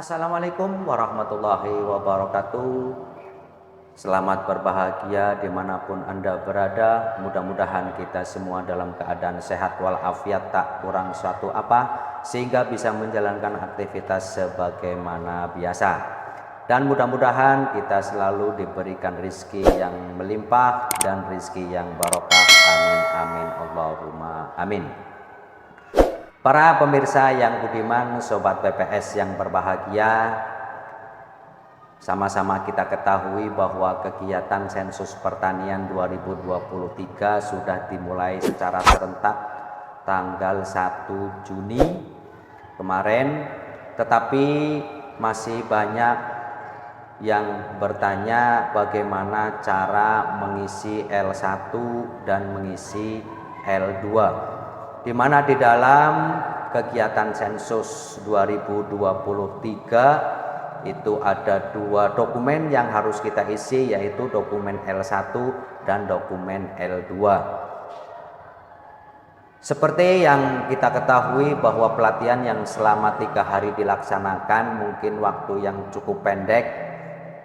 Assalamualaikum warahmatullahi wabarakatuh. Selamat berbahagia dimanapun Anda berada. Mudah-mudahan kita semua dalam keadaan sehat walafiat, tak kurang suatu apa, sehingga bisa menjalankan aktivitas sebagaimana biasa. Dan mudah-mudahan kita selalu diberikan rizki yang melimpah dan rizki yang barokah. Amin amin Allahumma amin. Para pemirsa yang budiman, sobat BPS yang berbahagia, sama-sama kita ketahui bahwa kegiatan sensus pertanian 2023 sudah dimulai secara serentak tanggal 1 Juni kemarin, tetapi masih banyak yang bertanya bagaimana cara mengisi L1 dan mengisi L2, di mana di dalam kegiatan sensus 2023 itu ada dua dokumen yang harus kita isi, yaitu dokumen L1 dan dokumen L2. Seperti yang kita ketahui bahwa pelatihan yang selama 3 hari dilaksanakan mungkin waktu yang cukup pendek,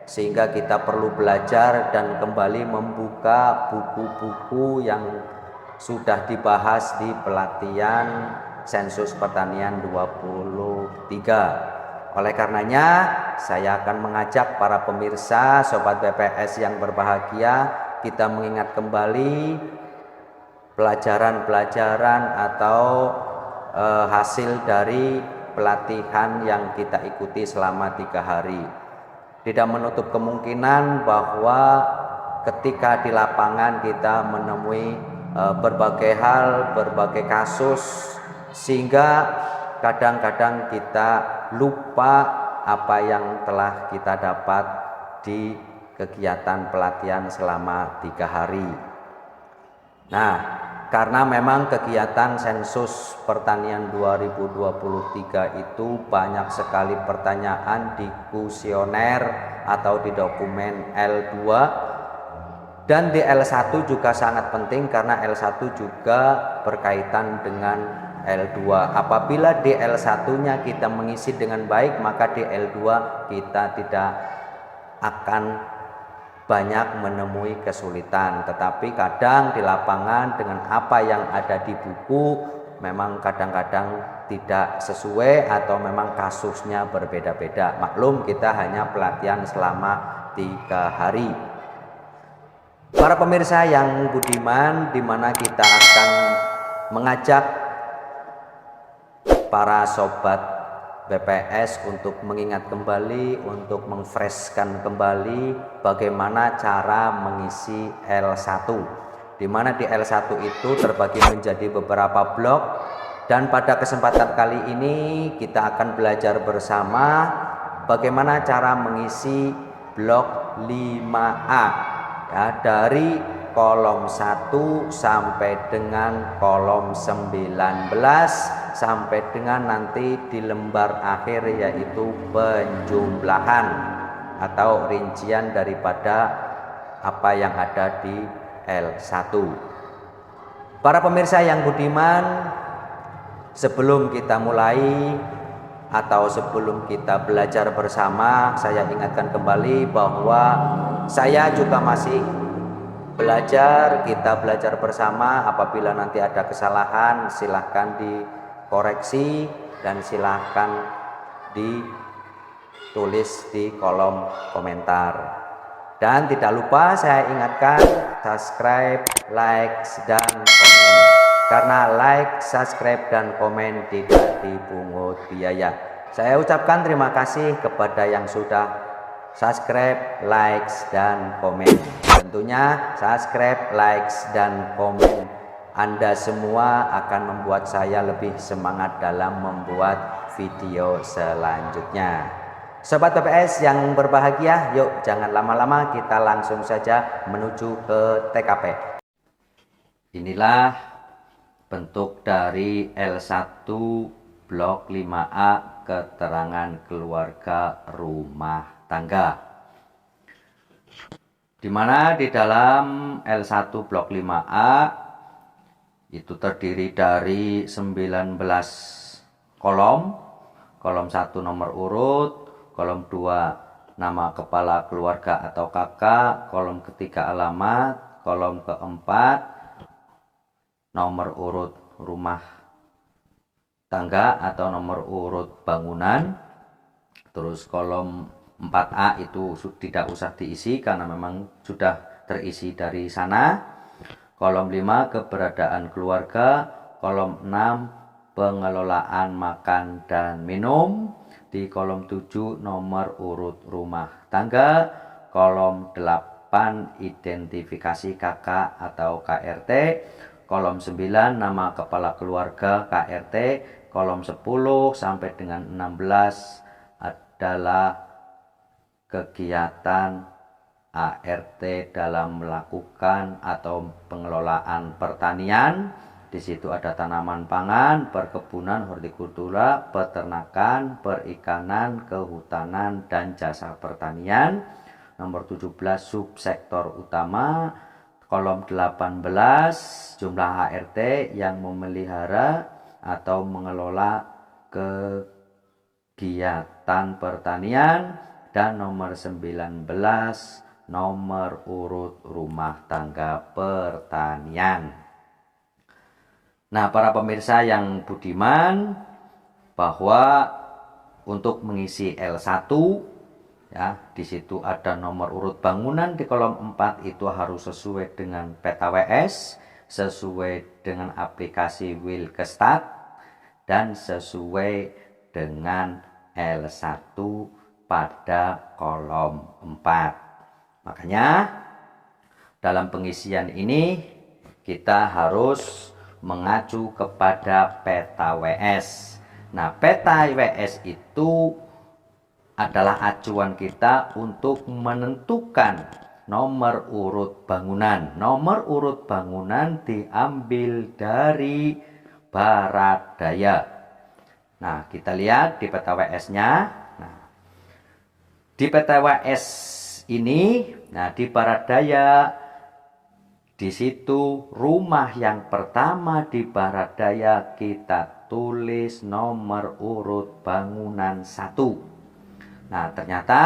sehingga kita perlu belajar dan kembali membuka buku-buku yang sudah dibahas di pelatihan sensus pertanian 23. Oleh karenanya saya akan mengajak para pemirsa sobat BPS yang berbahagia, kita mengingat kembali pelajaran-pelajaran atau hasil dari pelatihan yang kita ikuti selama 3 hari. Tidak menutup kemungkinan bahwa ketika di lapangan kita menemui berbagai hal, berbagai kasus, sehingga kadang-kadang kita lupa apa yang telah kita dapat di kegiatan pelatihan selama 3 hari. Nah, karena memang kegiatan sensus pertanian 2023 itu banyak sekali pertanyaan di kuesioner atau di dokumen L2, dan di L1 juga sangat penting karena L1 juga berkaitan dengan L2. Apabila di L1-nya kita mengisi dengan baik, maka di L2 kita tidak akan banyak menemui kesulitan. Tetapi kadang di lapangan dengan apa yang ada di buku memang kadang-kadang tidak sesuai atau memang kasusnya berbeda-beda. Maklum, kita hanya pelatihan selama 3 hari. Para pemirsa yang budiman, di mana kita akan mengajak para sobat BPS untuk mengingat kembali, untuk memfreshkan kembali bagaimana cara mengisi L1, di mana di L1 itu terbagi menjadi beberapa blok, dan pada kesempatan kali ini kita akan belajar bersama bagaimana cara mengisi blok 5A, ya, dari kolom 1 sampai dengan kolom 19 sampai dengan nanti di lembar akhir, yaitu penjumlahan atau rincian daripada apa yang ada di L1. Para pemirsa yang budiman, sebelum kita mulai atau sebelum kita belajar bersama, saya ingatkan kembali bahwa saya juga masih belajar, kita belajar bersama. Apabila nanti ada kesalahan, silahkan dikoreksi dan silahkan ditulis di kolom komentar. Dan tidak lupa saya ingatkan, subscribe, like, dan komen. Karena like, subscribe, dan komen tidak dipungut biaya. Saya ucapkan terima kasih kepada yang sudah subscribe, likes, dan komen. Tentunya subscribe, likes, dan komen Anda semua akan membuat saya lebih semangat dalam membuat video selanjutnya. Sobat BPS yang berbahagia, yuk jangan lama-lama, kita langsung saja menuju ke TKP. Inilah bentuk dari L1 blok 5A, keterangan keluarga rumah tangga, di mana di dalam L1 blok 5A itu terdiri dari 19 kolom. Kolom 1 nomor urut, kolom 2 nama kepala keluarga atau kakak, kolom ketiga alamat, kolom keempat nomor urut rumah tangga atau nomor urut bangunan. Terus kolom 4A itu tidak usah diisi karena memang sudah terisi dari sana. Kolom 5 keberadaan keluarga, kolom 6 pengelolaan makan dan minum, di kolom 7 nomor urut rumah tangga, kolom 8 identifikasi kakak atau KRT, kolom 9 nama kepala keluarga KRT, kolom 10 sampai dengan 16 adalah kegiatan ART dalam melakukan atau pengelolaan pertanian. Di situ ada tanaman pangan, perkebunan, hortikultura, peternakan, perikanan, kehutanan, dan jasa pertanian. Nomor 17 subsektor utama, kolom 18 jumlah ART yang memelihara atau mengelola kegiatan pertanian. Dan nomor 19 nomor urut rumah tangga pertanian. Nah, para pemirsa yang budiman, bahwa untuk mengisi L1 ya, di situ ada nomor urut bangunan di kolom 4 itu harus sesuai dengan peta WS, sesuai dengan aplikasi Wilkestat, dan sesuai dengan L1 pada kolom 4. Makanya dalam pengisian ini kita harus mengacu kepada peta WS. Nah, peta WS itu adalah acuan kita untuk menentukan nomor urut bangunan. Nomor urut bangunan diambil dari barat daya. Nah, kita lihat di peta WS-nya. Di peta WS ini, nah di barat daya, di situ rumah yang pertama di barat daya kita tulis nomor urut bangunan 1. Nah, ternyata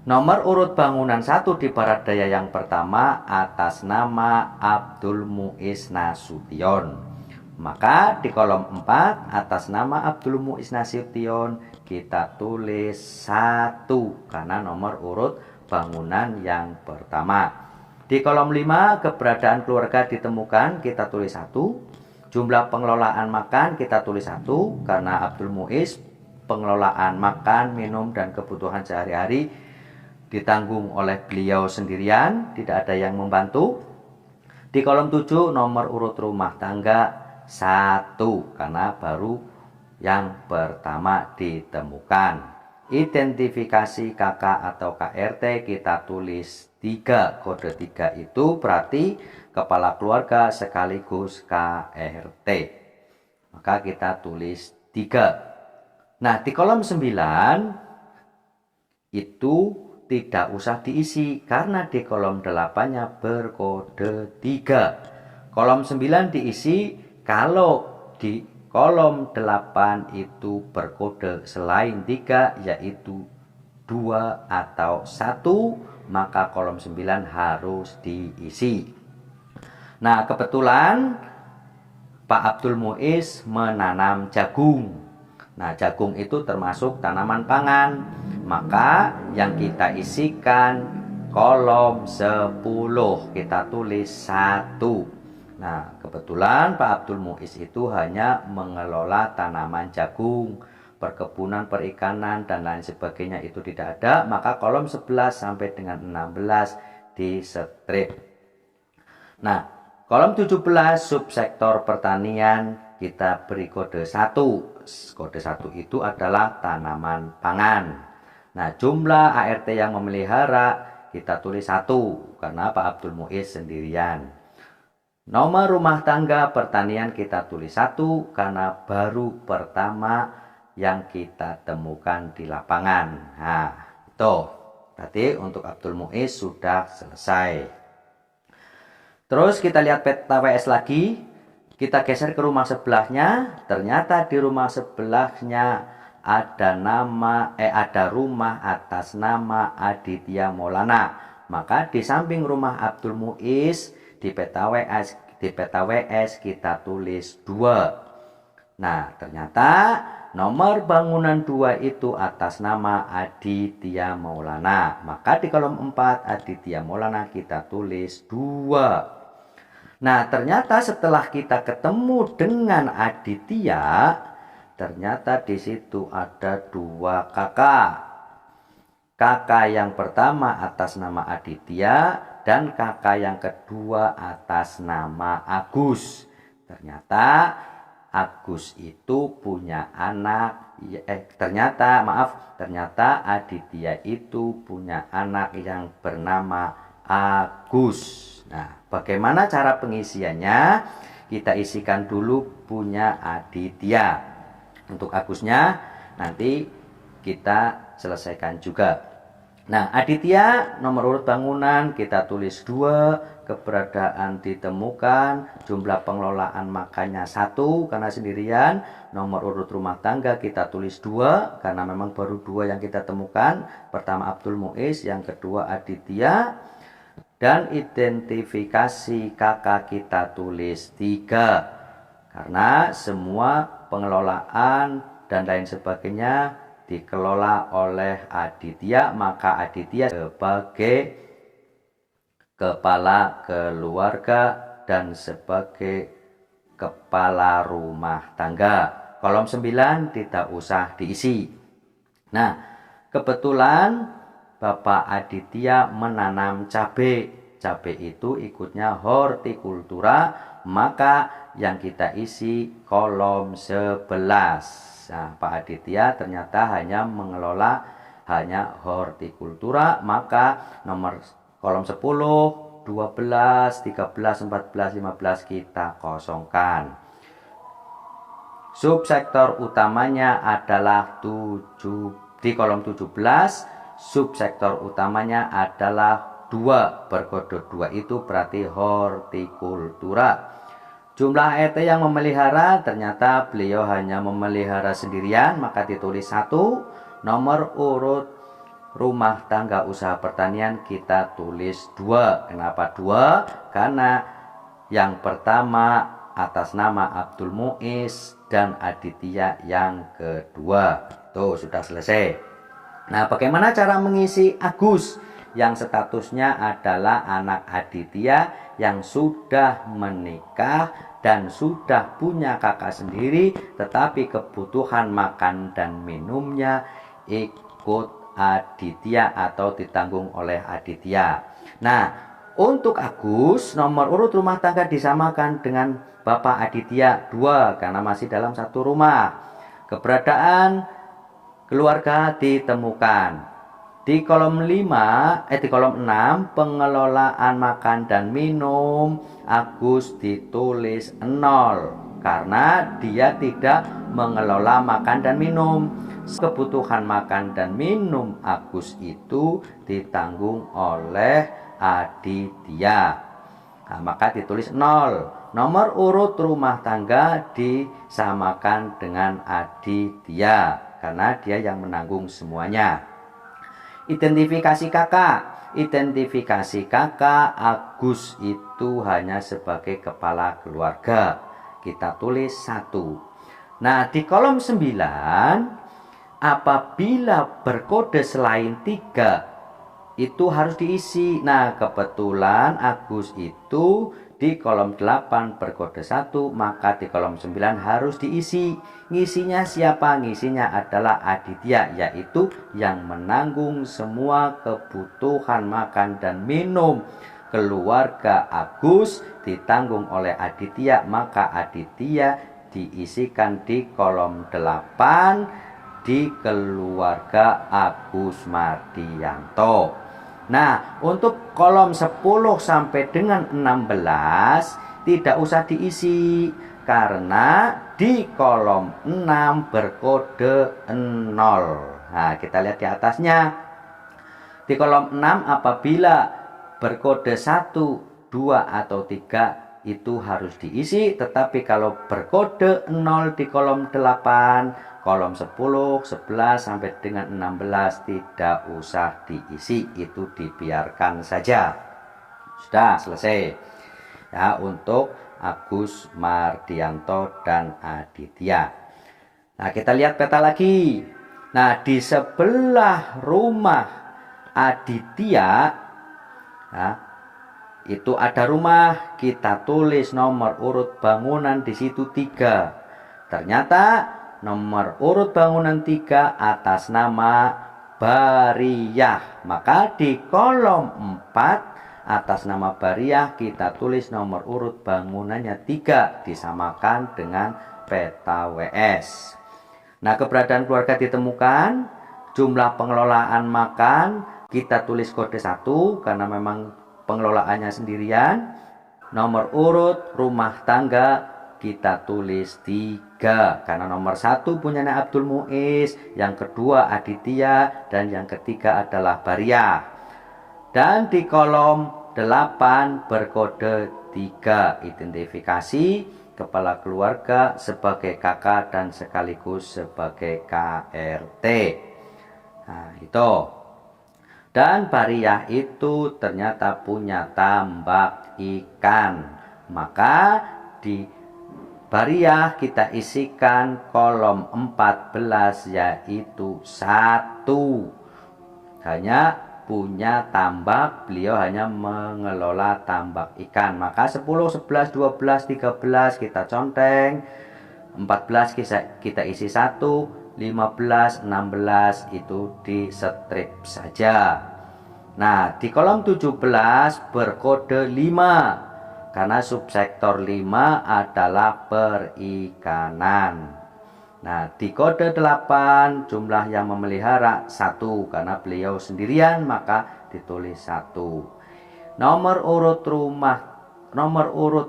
nomor urut bangunan 1 di barat daya yang pertama atas nama Abdul Muiz Nasution. Maka di kolom 4 atas nama Abdul Muiz Nasution kita tulis 1 karena nomor urut bangunan yang pertama. Di kolom 5 keberadaan keluarga ditemukan kita tulis 1. Jumlah pengelolaan makan kita tulis 1 karena Abdul Muiz pengelolaan makan, minum, dan kebutuhan sehari-hari ditanggung oleh beliau sendirian, tidak ada yang membantu. Di kolom 7 nomor urut rumah tangga 1 karena baru yang pertama ditemukan. Identifikasi kakak atau KRT kita tulis 3. Kode 3 itu berarti kepala keluarga sekaligus KRT. Maka kita tulis 3. Nah, di kolom 9 itu tidak usah diisi karena di kolom 8-nya berkode 3. Kolom 9 diisi kalau di kolom 8 itu berkode selain 3 yaitu 2 atau 1, maka kolom 9 harus diisi. Nah, kebetulan Pak Abdul Muiz menanam jagung. Nah, jagung itu termasuk tanaman pangan. Maka yang kita isikan kolom 10, kita tulis 1. Nah, kebetulan Pak Abdul Muiz itu hanya mengelola tanaman jagung, perkebunan, perikanan, dan lain sebagainya itu tidak ada, maka kolom 11 sampai dengan 16 di strip. Nah, kolom 17 subsektor pertanian kita beri kode 1. Kode 1 itu adalah tanaman pangan. Nah, jumlah ART yang memelihara kita tulis 1 karena Pak Abdul Muiz sendirian. Nomor rumah tangga pertanian kita tulis 1 karena baru pertama yang kita temukan di lapangan. Nah, itu berarti untuk Abdul Muiz sudah selesai. Terus kita lihat peta WS lagi. Kita geser ke rumah sebelahnya. Ternyata di rumah sebelahnya ada rumah atas nama Aditya Maulana. Maka di samping rumah Abdul Muiz di peta WS kita tulis 2. Nah, ternyata nomor bangunan 2 itu atas nama Aditya Maulana. Maka di kolom 4 Aditya Maulana kita tulis 2. Nah, ternyata setelah kita ketemu dengan Aditya, ternyata di situ ada 2 kakak. Kakak yang pertama atas nama Aditya dan kakak yang kedua atas nama Agus. Ternyata Agus itu punya anak, ternyata Aditya itu punya anak yang bernama Agus. Nah, bagaimana cara pengisiannya? Kita isikan dulu punya Aditya. Untuk Agusnya nanti kita selesaikan juga. Nah, Aditya nomor urut bangunan kita tulis 2, keberadaan ditemukan, jumlah pengelolaan makannya 1 karena sendirian, nomor urut rumah tangga kita tulis 2 karena memang baru 2 yang kita temukan, pertama Abdul Muiz, yang kedua Aditya. Dan identifikasi kakak kita tulis 3 karena semua pengelolaan dan lain sebagainya dikelola oleh Aditya, maka Aditya sebagai kepala keluarga dan sebagai kepala rumah tangga. Kolom 9 tidak usah diisi. Nah, kebetulan Bapak Aditya menanam cabai. Cabai itu ikutnya hortikultura, maka yang kita isi kolom 11. Nah, Pak Aditya ternyata hanya mengelola hortikultura, maka nomor kolom 10, 12, 13, 14, 15 kita kosongkan. Subsektor utamanya adalah di kolom 17. Subsektor utamanya adalah 2, berkode 2 itu berarti hortikultura. Jumlah RT yang memelihara, ternyata beliau hanya memelihara sendirian, maka ditulis 1. Nomor urut rumah tangga usaha pertanian kita tulis 2. Kenapa 2? Karena yang pertama atas nama Abdul Muiz dan Aditya yang kedua. Tuh, sudah selesai. Nah, bagaimana cara mengisi Agus yang statusnya adalah anak Aditya yang sudah menikah dan sudah punya kakak sendiri, tetapi kebutuhan makan dan minumnya ikut Aditya atau ditanggung oleh Aditya. Nah, untuk Agus, nomor urut rumah tangga disamakan dengan Bapak Aditya 2 karena masih dalam satu rumah. Keberadaan keluarga ditemukan. Di kolom 6 pengelolaan makan dan minum Agus ditulis 0 karena dia tidak mengelola makan dan minum. Kebutuhan makan dan minum Agus itu ditanggung oleh Aditya. Nah, maka ditulis 0. Nomor urut rumah tangga disamakan dengan Aditya karena dia yang menanggung semuanya. Identifikasi kakak. Identifikasi kakak Agus itu hanya sebagai kepala keluarga. Kita tulis 1. Nah, di kolom 9 apabila berkode selain 3 itu harus diisi. Nah, kebetulan Agus itu di kolom 8 berkode 1, maka di kolom 9 harus diisi. Ngisinya siapa? Ngisinya adalah Aditya, yaitu yang menanggung semua kebutuhan makan dan minum keluarga Agus ditanggung oleh Aditya, maka Aditya diisikan di kolom 8 di keluarga Agus Mardianto. Nah, untuk kolom 10 sampai dengan 16 tidak usah diisi karena di kolom 6 berkode 0. Nah, kita lihat di atasnya. Di kolom 6 apabila berkode 1, 2 atau 3 itu harus diisi, tetapi kalau berkode 0 di kolom 8, kolom 10, 11 sampai dengan 16 tidak usah diisi, itu dibiarkan saja. Sudah selesai ya untuk Agus Mardianto dan Aditya. Nah, kita lihat peta lagi. Nah, di sebelah rumah Aditya ya, itu ada rumah, kita tulis nomor urut bangunan di situ 3. Ternyata nomor urut bangunan 3 atas nama Bariyah. Maka di kolom 4 atas nama Bariyah kita tulis nomor urut bangunannya 3, disamakan dengan peta WS. Nah, keberadaan keluarga ditemukan, jumlah pengelolaan makan kita tulis kode 1 karena memang pengelolaannya sendirian. Nomor urut rumah tangga kita tulis 3 karena nomor 1 punyanya Abdul Muiz, yang kedua Aditya, dan yang ketiga adalah Bariyah. Dan di kolom 8 berkode 3, identifikasi kepala keluarga sebagai kakak dan sekaligus sebagai KRT. Nah, itu. Dan Bariyah itu ternyata punya tambak ikan. Maka di Bariyah kita isikan kolom 14 yaitu 1. Hanya punya tambak, beliau hanya mengelola tambak ikan. Maka 10, 11, 12, 13 kita conteng. 14 kita isi 1. 15, 16 itu di strip saja. Nah, di kolom 17 berkode 5 karena subsektor 5 adalah perikanan. Nah, di kode 8 jumlah yang memelihara 1 karena beliau sendirian, maka ditulis 1. Nomor urut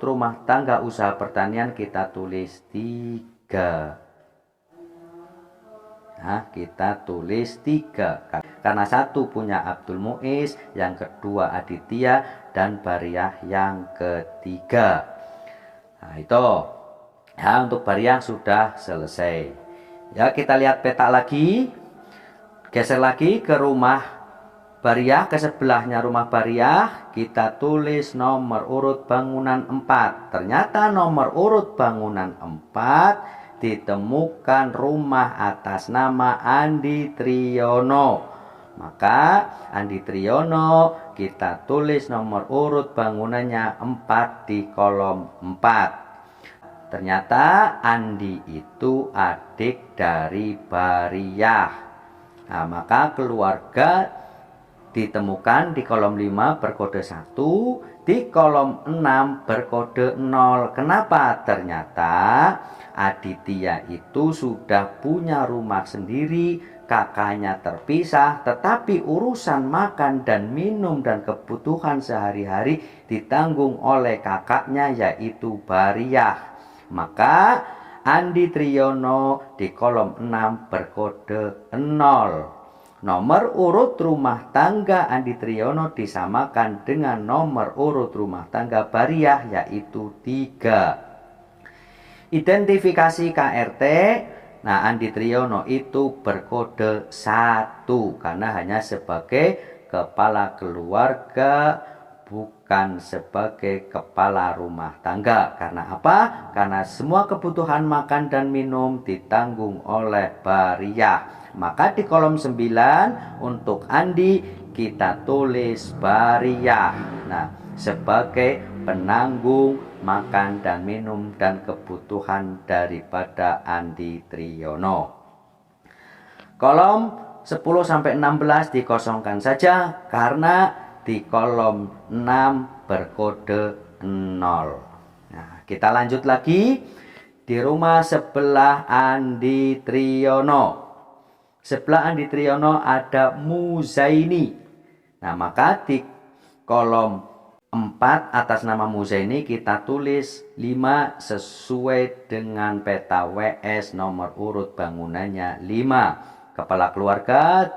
rumah tangga usaha pertanian kita tulis 3. Nah, kita tulis 3 karena 1 punya Abdul Muiz, yang kedua Aditya, dan Bariyah yang ketiga. Nah, itu ya, untuk Bariyah sudah selesai. Ya, kita lihat peta lagi. Geser lagi ke rumah Bariyah, ke sebelahnya rumah Bariyah, kita tulis nomor urut bangunan 4. Ternyata nomor urut bangunan 4 ditemukan rumah atas nama Andi Triyono. Maka Andi Triyono kita tulis nomor urut bangunannya 4 di kolom 4. Ternyata Andi itu adik dari Bariyah. Nah, maka keluarga ditemukan di kolom 5 berkode 1, di kolom 6 berkode 0. Kenapa? Ternyata Aditya itu sudah punya rumah sendiri, kakaknya terpisah, tetapi urusan makan dan minum dan kebutuhan sehari-hari ditanggung oleh kakaknya yaitu Bariyah. Maka Andi Triyono di kolom 6 berkode 0. Nomor urut rumah tangga Andi Triyono disamakan dengan nomor urut rumah tangga Bariyah yaitu 3. Identifikasi KRT. Nah, Andi Triyono itu berkode 1 karena hanya sebagai kepala keluarga, bukan sebagai kepala rumah tangga. Karena apa? Karena semua kebutuhan makan dan minum ditanggung oleh Bariyah. Maka di kolom 9 untuk Andi kita tulis Bariyah. Nah, sebagai penanggung makan dan minum dan kebutuhan daripada Andi Triyono. Kolom 10 sampai 16 dikosongkan saja karena di kolom 6 berkode 0. Nah, kita lanjut lagi di rumah sebelah Andi Triyono. Sebelah Andi Triyono ada Muzaini. Nah, maka di kolom 4 atas nama Muzaini kita tulis 5 sesuai dengan peta WS nomor urut bangunannya 5. Kepala keluarga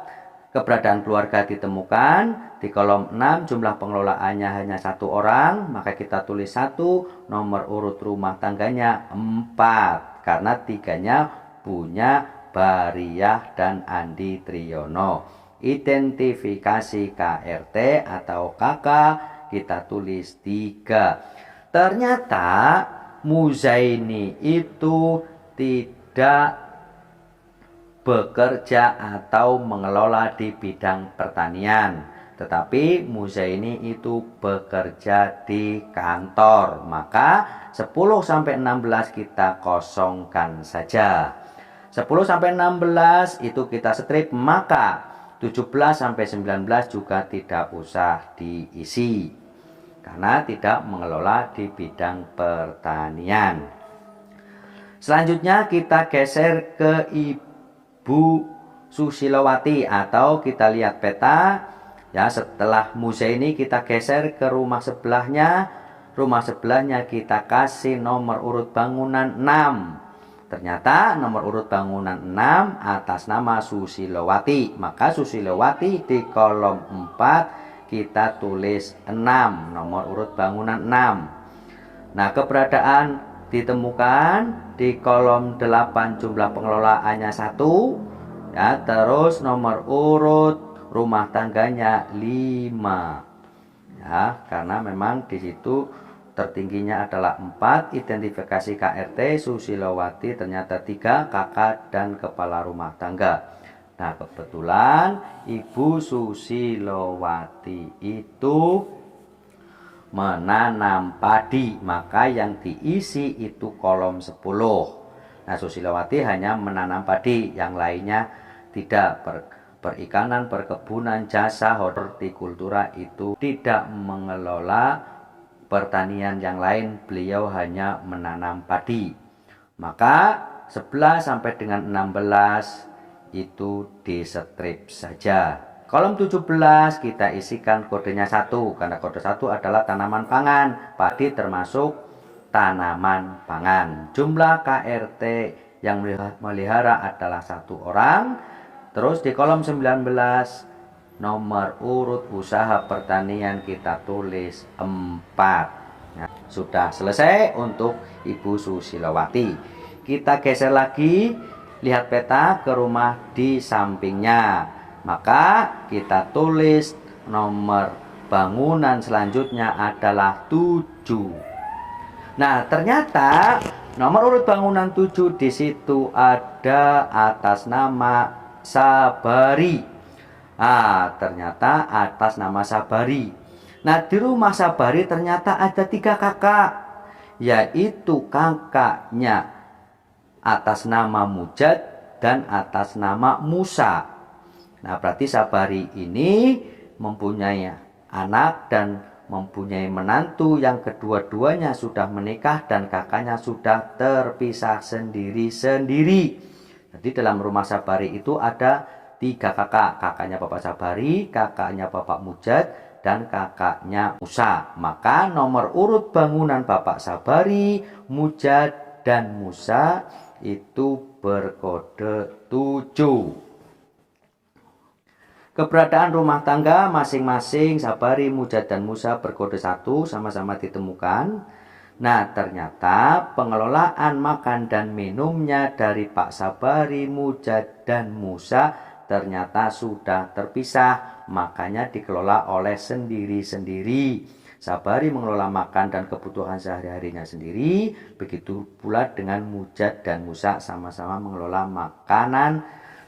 Keberadaan keluarga ditemukan. Di kolom 6 jumlah pengelolaannya hanya 1 orang, maka kita tulis 1. Nomor urut rumah tangganya 4, karena 3-nya punya Bariah dan Andi Triyono. Identifikasi KRT atau KK kita tulis 3. Ternyata Muzaini itu tidak bekerja atau mengelola di bidang pertanian, tetapi Muzaini itu bekerja di kantor. Maka 10-16 kita kosongkan saja. 10-16 itu kita strip, maka 17-19 juga tidak usah diisi karena tidak mengelola di bidang pertanian. Selanjutnya kita geser ke Ibu Susilowati, atau kita lihat peta ya. Setelah Muzaini kita geser ke rumah sebelahnya. Rumah sebelahnya kita kasih nomor urut bangunan 6. Ternyata nomor urut bangunan 6 atas nama Susilowati. Maka Susilowati di kolom 4 kita tulis 6, nomor urut bangunan 6. Nah, keberadaan ditemukan di kolom 8 jumlah pengelolaannya 1 ya, terus nomor urut rumah tangganya 5 ya, karena memang di situ tertingginya adalah 4. Identifikasi KRT Susilowati ternyata 3, kakak dan kepala rumah tangga. Nah, kebetulan Ibu Susilowati itu menanam padi, maka yang diisi itu kolom 10. Nah, Susilowati hanya menanam padi, yang lainnya tidak. Perikanan, perkebunan, jasa, hortikultura itu tidak mengelola pertanian yang lain, beliau hanya menanam padi. Maka 11 sampai dengan 16 itu di strip saja. Kolom 17 kita isikan kodenya 1, karena kode 1 adalah tanaman pangan. Padi termasuk tanaman pangan. Jumlah KRT yang melihara adalah 1 orang. Terus di kolom 19 nomor urut usaha pertanian kita tulis 4. Nah, sudah selesai untuk Ibu Susilowati. Kita geser lagi, lihat peta ke rumah di sampingnya. Maka kita tulis nomor bangunan selanjutnya adalah 7. Nah, ternyata nomor urut bangunan 7 di situ ada atas nama Sabari. Ternyata atas nama Sabari. Nah, di rumah Sabari ternyata ada 3 kakak, yaitu kakaknya atas nama Mujad dan atas nama Musa. Nah, berarti Sabari ini mempunyai anak dan mempunyai menantu yang kedua-duanya sudah menikah dan kakaknya sudah terpisah sendiri-sendiri. Jadi dalam rumah Sabari itu ada 3 kakak, kakaknya Bapak Sabari, kakaknya Bapak Mujad, dan kakaknya Musa. Maka nomor urut bangunan Bapak Sabari, Mujad, dan Musa itu berkode 7. Keberadaan rumah tangga masing-masing Sabari, Mujad, dan Musa berkode 1 sama-sama ditemukan. Nah, ternyata pengelolaan makan dan minumnya dari Pak Sabari, Mujad, dan Musa ternyata sudah terpisah, makanya dikelola oleh sendiri-sendiri. Sabari mengelola makan dan kebutuhan sehari-harinya sendiri, begitu pula dengan Mujad dan Musa sama-sama mengelola makanan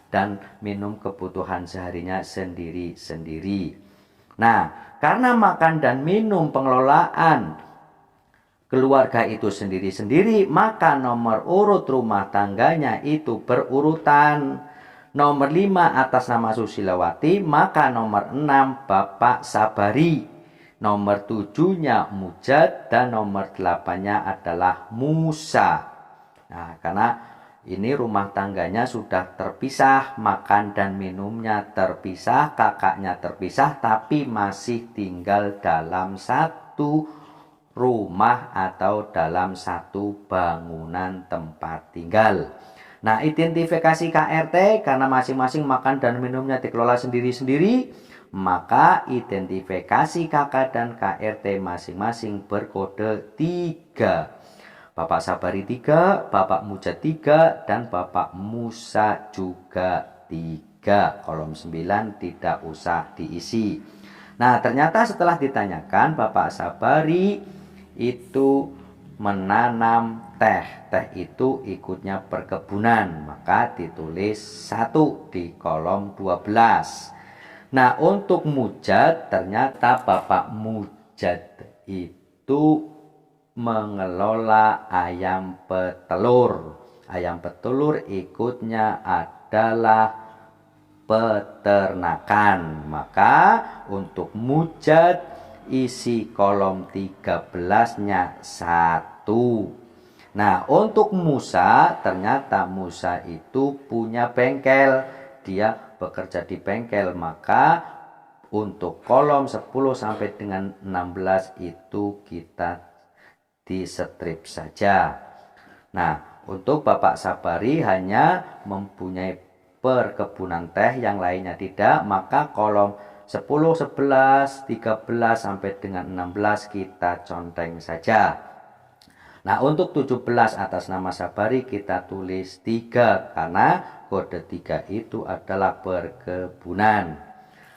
dan minum kebutuhan seharinya sendiri-sendiri. Nah, karena makan dan minum pengelolaan keluarga itu sendiri-sendiri, maka nomor urut rumah tangganya itu berurutan. Nomor 5 atas nama Susilowati, maka nomor 6 Bapak Sabari, nomor 7-nya Mujad, dan nomor 8-nya adalah Musa. Nah, karena ini rumah tangganya sudah terpisah, makan dan minumnya terpisah, kakaknya terpisah, tapi masih tinggal dalam satu rumah atau dalam satu bangunan tempat tinggal. Nah, identifikasi KRT karena masing-masing makan dan minumnya dikelola sendiri-sendiri, maka identifikasi KK dan KRT masing-masing berkode 3. Bapak Sabari 3, Bapak Mujad 3, dan Bapak Musa juga 3. Kolom 9 tidak usah diisi. Nah, ternyata setelah ditanyakan, Bapak Sabari itu menanam teh. Teh itu ikutnya perkebunan, maka ditulis 1 di kolom 12. Nah, untuk Mujad, ternyata Bapak Mujad itu mengelola ayam petelur. Ayam petelur ikutnya adalah peternakan. Maka untuk Mujad isi kolom 13-nya 1. Nah, untuk Musa, ternyata Musa itu punya bengkel. Dia bekerja di bengkel, maka untuk kolom 10 sampai dengan 16 itu kita di strip saja. Nah, untuk Bapak Sabari hanya mempunyai perkebunan teh, yang lainnya tidak, maka kolom 10, 11, 13 sampai dengan 16 kita conteng saja. Nah, untuk 17 atas nama Sabari kita tulis 3 karena kode 3 itu adalah perkebunan.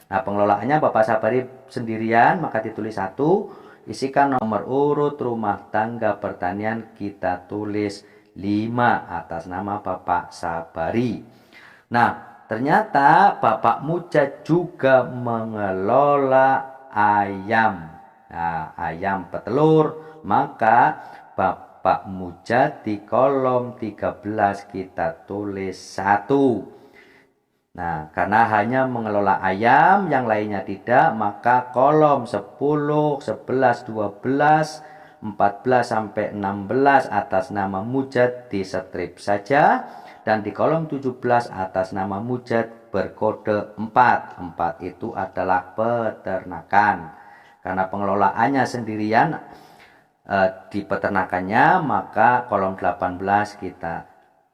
Nah, pengelolaannya Bapak Sabari sendirian, maka ditulis 1. Isikan nomor urut rumah tangga pertanian, kita tulis 5 atas nama Bapak Sabari. Nah, ternyata Bapak Mujad juga mengelola ayam. Nah, ayam petelur, maka Bapak Mujad di kolom 13 kita tulis 1. Nah, karena hanya mengelola ayam, yang lainnya tidak, maka kolom 10, 11, 12, 14 sampai 16 atas nama Mujad di strip saja, dan di kolom 17 atas nama Mujad berkode 4. 4 itu adalah peternakan. Karena pengelolaannya sendirian di peternakannya, maka kolom 18 kita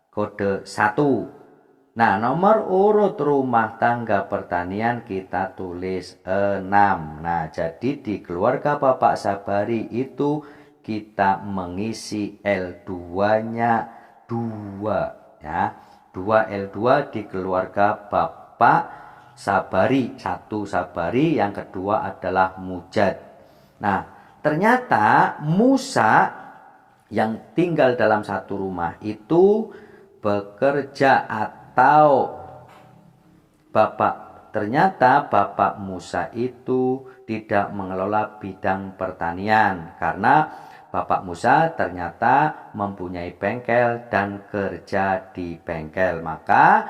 kode 1. Nah, nomor urut rumah tangga pertanian kita tulis 6. Nah, jadi di keluarga Bapak Sabari itu kita mengisi L2-nya 2 ya. 2 L2 di keluarga Bapak Sabari. 1 Sabari, yang kedua adalah Mujad. Nah, ternyata Musa yang tinggal dalam satu rumah itu bekerja ternyata Bapak Musa itu tidak mengelola bidang pertanian karena Bapak Musa ternyata mempunyai bengkel dan kerja di bengkel. Maka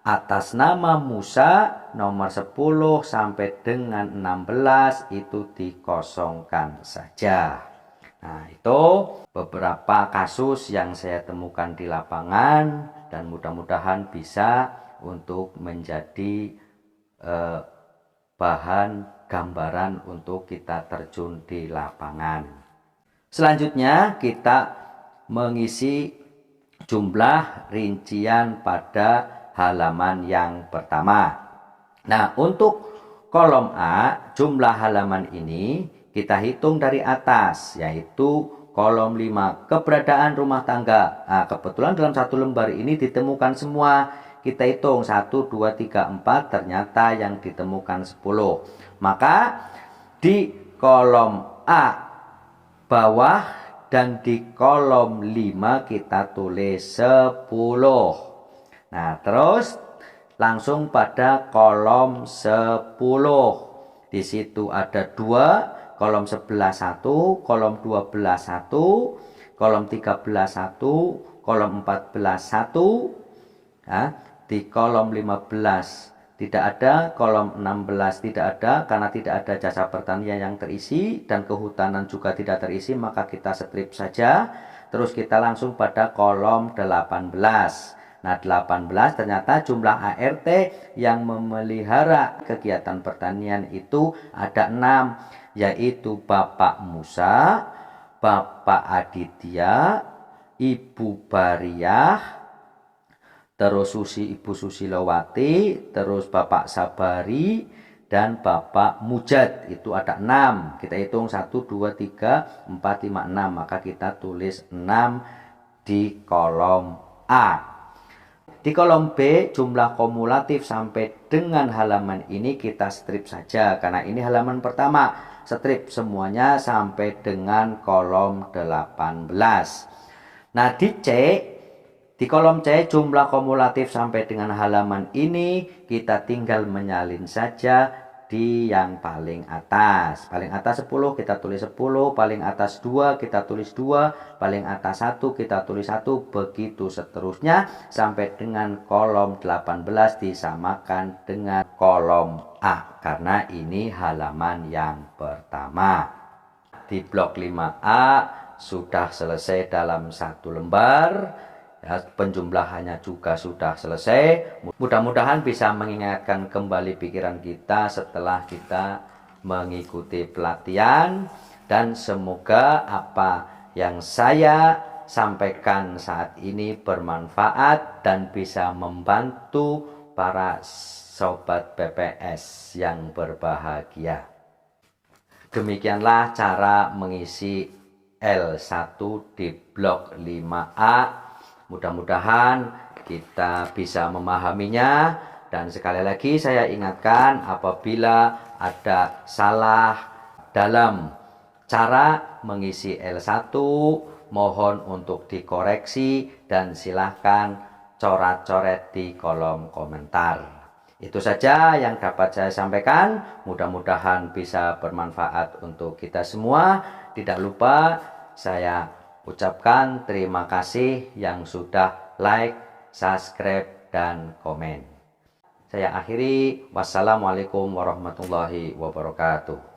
atas nama Musa nomor 10 sampai dengan 16 itu dikosongkan saja. Nah, itu beberapa kasus yang saya temukan di lapangan dan mudah-mudahan bisa untuk menjadi bahan gambaran untuk kita terjun di lapangan. Selanjutnya kita mengisi jumlah rincian pada halaman yang pertama. Nah, untuk kolom A, jumlah halaman ini kita hitung dari atas, yaitu kolom 5, keberadaan rumah tangga. Nah, kebetulan dalam satu lembar ini ditemukan semua. Kita hitung 1, 2, 3, 4, ternyata yang ditemukan 10. Maka di kolom A bawah dan di kolom 5 kita tulis 10. Nah, terus langsung pada kolom 10. Di situ ada 2, kolom 11 1, kolom 12 1, kolom 13 1, kolom 14 1. Nah, di kolom 15 tidak ada, kolom 16 tidak ada karena tidak ada jasa pertanian yang terisi dan kehutanan juga tidak terisi, maka kita strip saja. Terus kita langsung pada kolom 18. Nah, 18 ternyata jumlah ART yang memelihara kegiatan pertanian itu ada 6, yaitu Bapak Musa, Bapak Aditya, Ibu Bariah, terus Ibu Susilowati, terus Bapak Sabari, dan Bapak Mujad. Itu ada 6. Kita hitung 1, 2, 3, 4, 5, 6. Maka kita tulis 6 di kolom A. Di kolom B, jumlah kumulatif sampai dengan halaman ini kita strip saja. Karena ini halaman pertama. Strip semuanya sampai dengan kolom 18. Nah, di kolom C, jumlah kumulatif sampai dengan halaman ini kita tinggal menyalin saja di yang paling atas. Paling atas 10 kita tulis 10, paling atas 2 kita tulis 2, paling atas 1 kita tulis 1, begitu seterusnya sampai dengan kolom 18 disamakan dengan kolom A karena ini halaman yang pertama. Di blok 5A sudah selesai dalam 1 lembar. Ya, penjumlahannya juga sudah selesai. Mudah-mudahan bisa mengingatkan kembali pikiran kita setelah kita mengikuti pelatihan. Dan semoga apa yang saya sampaikan saat ini bermanfaat dan bisa membantu para sobat BPS yang berbahagia. Demikianlah cara mengisi L1 di blok 5A. Mudah-mudahan kita bisa memahaminya. Dan sekali lagi saya ingatkan, apabila ada salah dalam cara mengisi L1, mohon untuk dikoreksi dan silahkan coret-coret di kolom komentar. Itu saja yang dapat saya sampaikan. Mudah-mudahan bisa bermanfaat untuk kita semua. Tidak lupa saya ucapkan terima kasih yang sudah like, subscribe, dan komen. Saya akhiri. Wassalamualaikum warahmatullahi wabarakatuh.